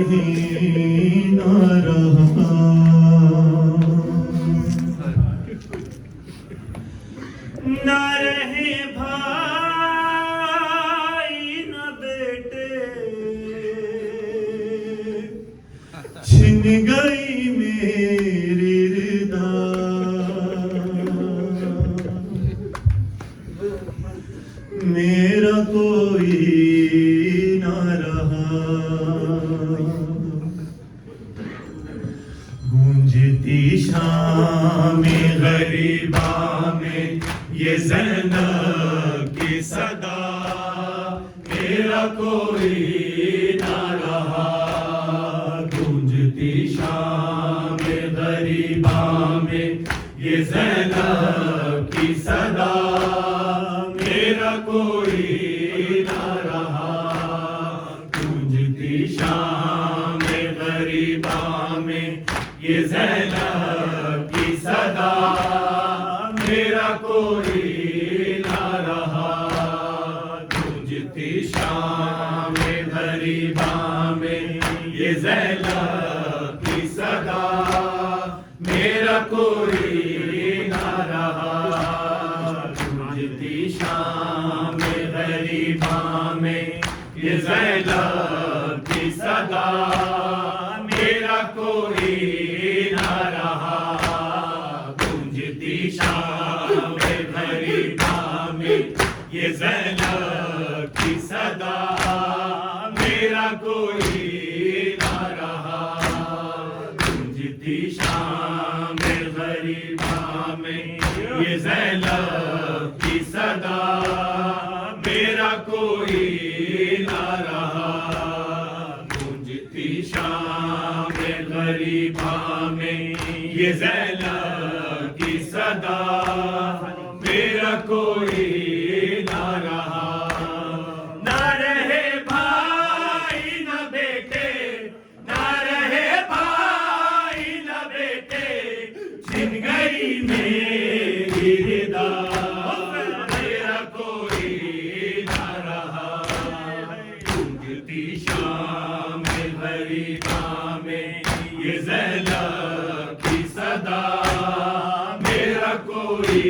نہ رہا نہ رہے بھائی نہ بیٹے چھن گئی میری ردا میرا کوئی نہ رہا گونجتی شام غریباں میں یہ زینب کی صدا میرا کوئی نہ رہا گونجتی شام غریباں میں یہ زینب کی صدا میرا کوئی نہ رہا گونجتی شام غریباں میں یہ زینب کی صدا میرا کوئی نہ رہا گونجتی شام غریباں میں یہ زینب کی صدا میرا کوئی نہ رہا گونجتی شام غریباں میں یہ زینب کی صدا میرا کوئی نہ رہا گونجتی شام غریباں میں یہ زینب کی صدا میرا کوئی نہ رہا گونجتی شام غریباں میں یہ زینب کی صدا میرا کوئی نہ رہا گونجتی شام غریباں میں یہ زینب کی صدا میرا کوئی نہ رہا نہ رہے بھائی نہ بیٹے نہ رہے بھائی نہ بیٹے چھن گئی میری ردا میرا کوئی نہ رہا گونجتی شام غریباں میں یہ زینب کی صدا میرا کوئی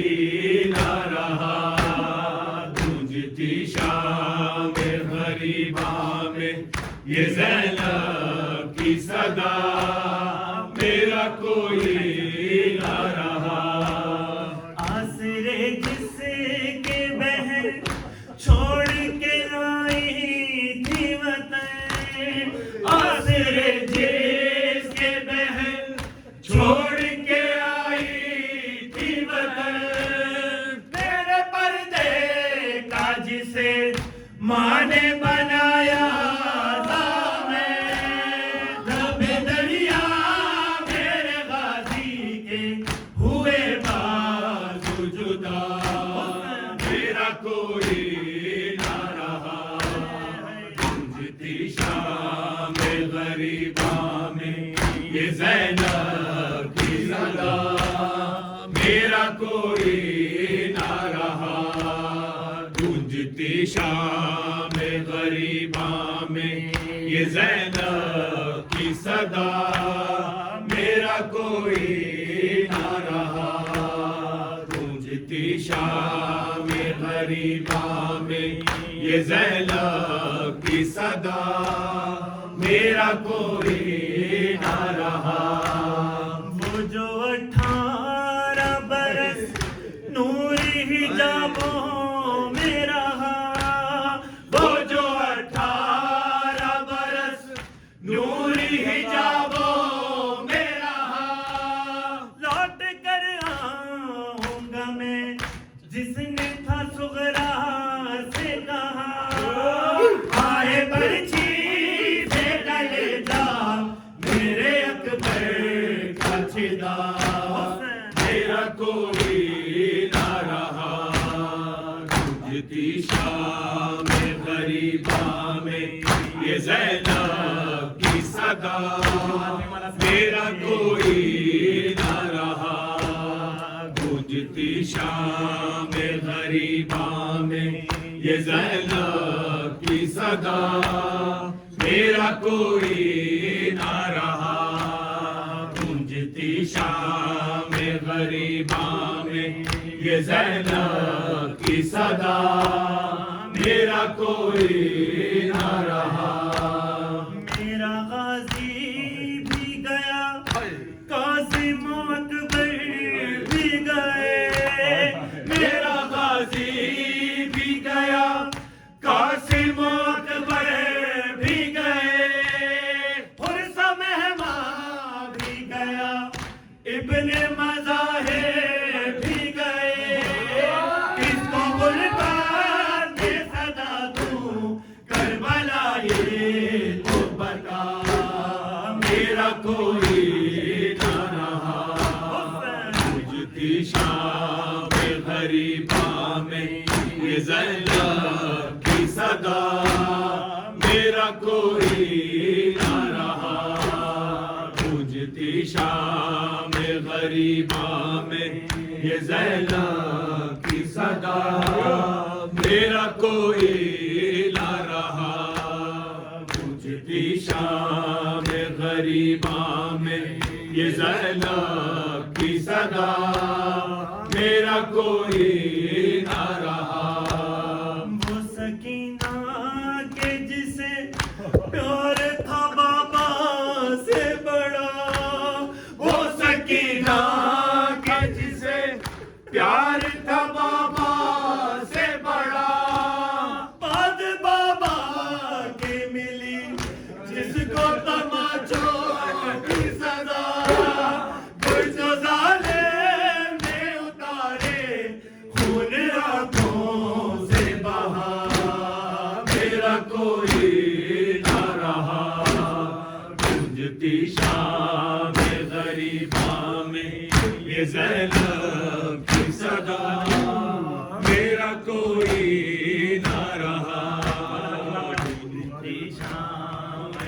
نہ رہا گونجتی شام غریباں میں یہ زینب کی صدا میرا کوئی نہ رہا آسرے جس کے بہن چھوڑ کے آئی تھی وطن آسرے جس کے بہن چھوڑ کے آئی تھی وطن میرے پردے کا جسے ماں نے بنایا دب دریا میرے غازی کے ہوئے بازو جدا میرا کوئی نہ رہا گونجتی شام غریباں میں یہ زینب کی صدا میرا کوئی نہ رہا گونجتی شام غریباں میں یہ زینب کی صدا میرا کوئی نہ رہا گونجتی شام غریباں میں یہ زینب کی صدا میرا کوئی نہ رہا وہ جو 18 برس نور حجابوں میں رہا وہ جو 18 برس نور حجابوں میں رہا لوٹ کر آؤں گا میں جس نے تھا صغرا سے کہا آئے برچی سے ڈلے جا میرے اکبر کا چھدا میرا کوئی نہ رہا گونجتی شام غریباں میں یہ زینب کی صدا میرا کوئی نہ رہا گونجتی شام غریباں میں یہ زینب کی صدا میرا کوئی یہ زینب کی صدا میرا کوئی نہ رہا میرا غازی بھی گیا قاسم اکبر بھی گئے میرا غازی بھی گیا قاسم اکبر بھی گئے حرصہ مہمان بھی گیا ابن مظاہر بھی گئے کس کو غربت میں صدا دوں کربلا یہ تو بتا میرا کوئی نہ رہا مجھتی شام غریباں میں یہ زینب کی صدا میرا کوئی نہ رہا مجھتی شام غریباں میں یہ زینب کی صدا میرا کوئی نہ رہا مجھتی شام غریباں میں یہ زینب کی صدا میرا کوئی نہ رہا وہ سکینہ کے جسے پیار تھا بابا سے بڑا وہ سکینہ کے جسے پیار تھا بابا سے بڑا بعد بابا کے ملی جس کو تماچوں کی سزا جو ظالم نے اتارے خون آنکھوں سے بہا میرا کوئی نہ رہا گونجتی شام غریباں میں یہ زینب کی صدا